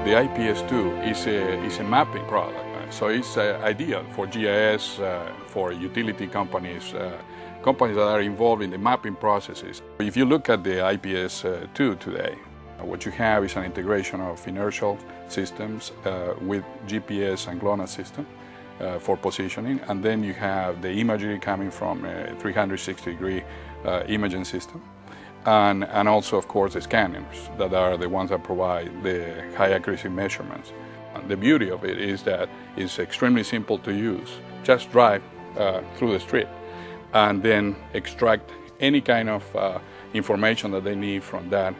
The IP-S2 is a mapping product, right? So it's ideal for GIS, for utility companies, companies that are involved in the mapping processes. If you look at the IP-S2 today, what you have is an integration of inertial systems with GPS and GLONASS system for positioning, and then you have the imagery coming from a 360-degree imaging system. And also, of course, the scanners that are the ones that provide the high accuracy measurements. And the beauty of it is that it's extremely simple to use. Just drive through the street and then extract any kind of information that they need from that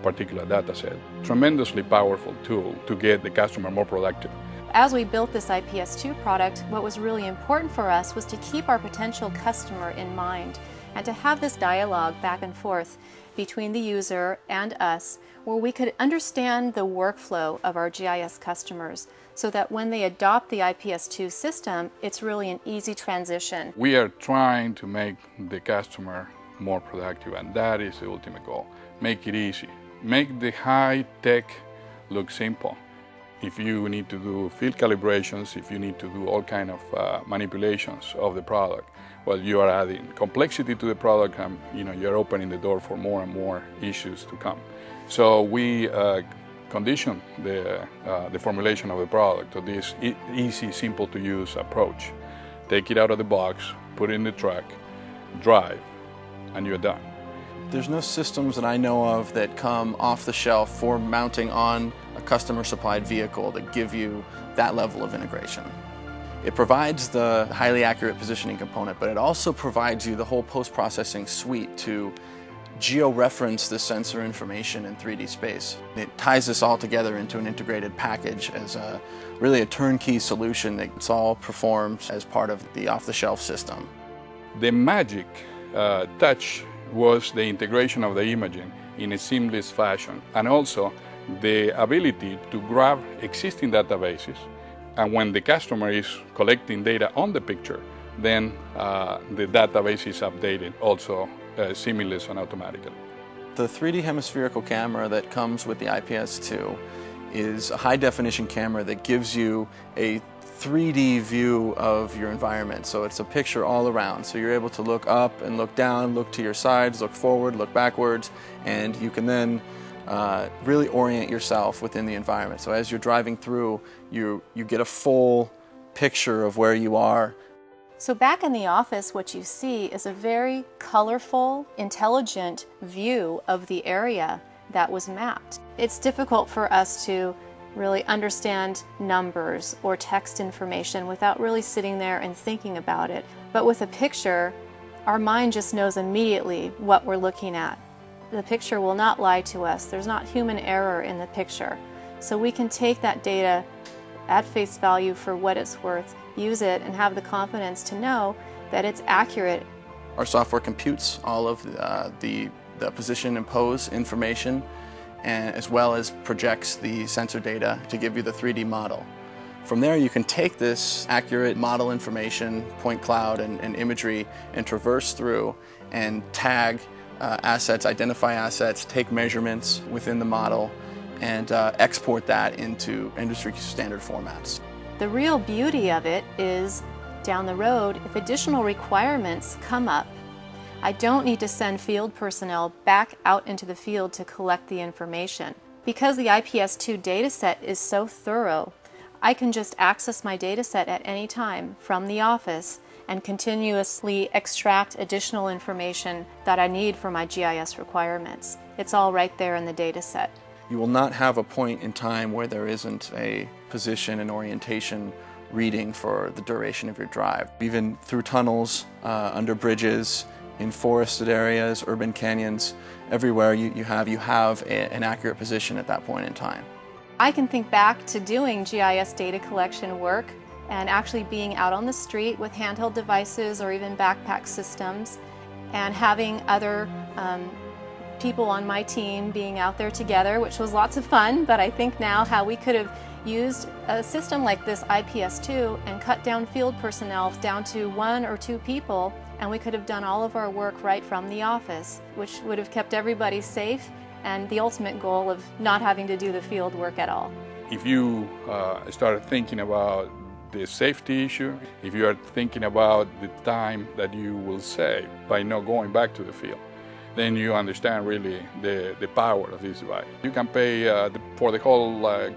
particular data set. Tremendously powerful tool to get the customer more productive. As we built this IP-S2 product, what was really important for us was to keep our potential customer in mind and to have this dialogue back and forth between the user and us, where we could understand the workflow of our GIS customers so that when they adopt the IP-S2 system, it's really an easy transition. We are trying to make the customer more productive, and that is the ultimate goal. Make it easy. Make the high tech look simple. If you need to do field calibrations, if you need to do all kind of manipulations of the product, well, you are adding complexity to the product, and you're opening the door for more and more issues to come. So we condition the formulation of the product to this easy, simple to use approach. Take it out of the box, put it in the truck, drive, and you're done. There's no systems that I know of that come off the shelf for mounting on a customer-supplied vehicle that give you that level of integration. It provides the highly accurate positioning component, but it also provides you the whole post-processing suite to geo-reference the sensor information in 3D space. It ties this all together into an integrated package as really a turnkey solution that's all performed as part of the off-the-shelf system. The magic touch was the integration of the imaging in a seamless fashion, and also the ability to grab existing databases, and when the customer is collecting data on the picture, then the database is updated also seamless and automatically. The 3D hemispherical camera that comes with the IP-S2 is a high-definition camera that gives you a 3D view of your environment. So it's a picture all around. So you're able to look up and look down, look to your sides, look forward, look backwards, and you can then really orient yourself within the environment. So as you're driving through, you get a full picture of where you are. So back in the office, what you see is a very colorful, intelligent view of the area that was mapped. It's difficult for us to really understand numbers or text information without really sitting there and thinking about it. But with a picture, our mind just knows immediately what we're looking at. The picture will not lie to us. There's not human error in the picture. So we can take that data at face value for what it's worth, use it, and have the confidence to know that it's accurate. Our software computes all of the position and pose information, and as well as projects the sensor data to give you the 3D model. From there, you can take this accurate model information, point cloud and imagery, and traverse through and tag assets, identify assets, take measurements within the model, and export that into industry standard formats. The real beauty of it is down the road, if additional requirements come up, I don't need to send field personnel back out into the field to collect the information. Because the IP-S2 dataset is so thorough, I can just access my dataset at any time from the office and continuously extract additional information that I need for my GIS requirements. It's all right there in the dataset. You will not have a point in time where there isn't a position and orientation reading for the duration of your drive. Even through tunnels, under bridges, in forested areas, urban canyons, everywhere you have an accurate position at that point in time. I can think back to doing GIS data collection work and actually being out on the street with handheld devices or even backpack systems, and having other people on my team being out there together, which was lots of fun. But I think now how we could have used a system like this IP-S2 and cut down field personnel down to 1 or 2 people, and we could have done all of our work right from the office, which would have kept everybody safe and the ultimate goal of not having to do the field work at all. If you start thinking about the safety issue, if you are thinking about the time that you will save by not going back to the field, then you understand really the power of this device. You can pay for the whole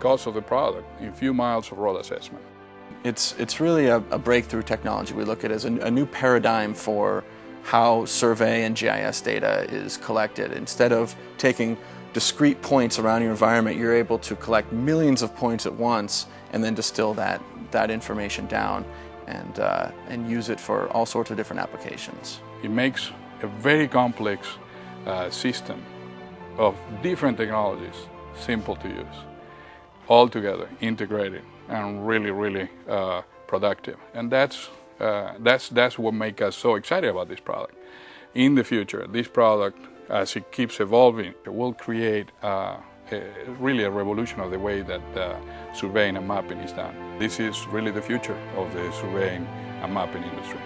cost of the product in a few miles of road assessment. It's really a breakthrough technology. We look at it as a new paradigm for how survey and GIS data is collected. Instead of taking discrete points around your environment, you're able to collect millions of points at once and then distill that information down and use it for all sorts of different applications. It makes a very complex system of different technologies simple to use, all together, integrated, and really productive. And that's what makes us so excited about this product. In the future, this product, as it keeps evolving, it will create really a revolution of the way that surveying and mapping is done. This is really the future of the surveying and mapping industry.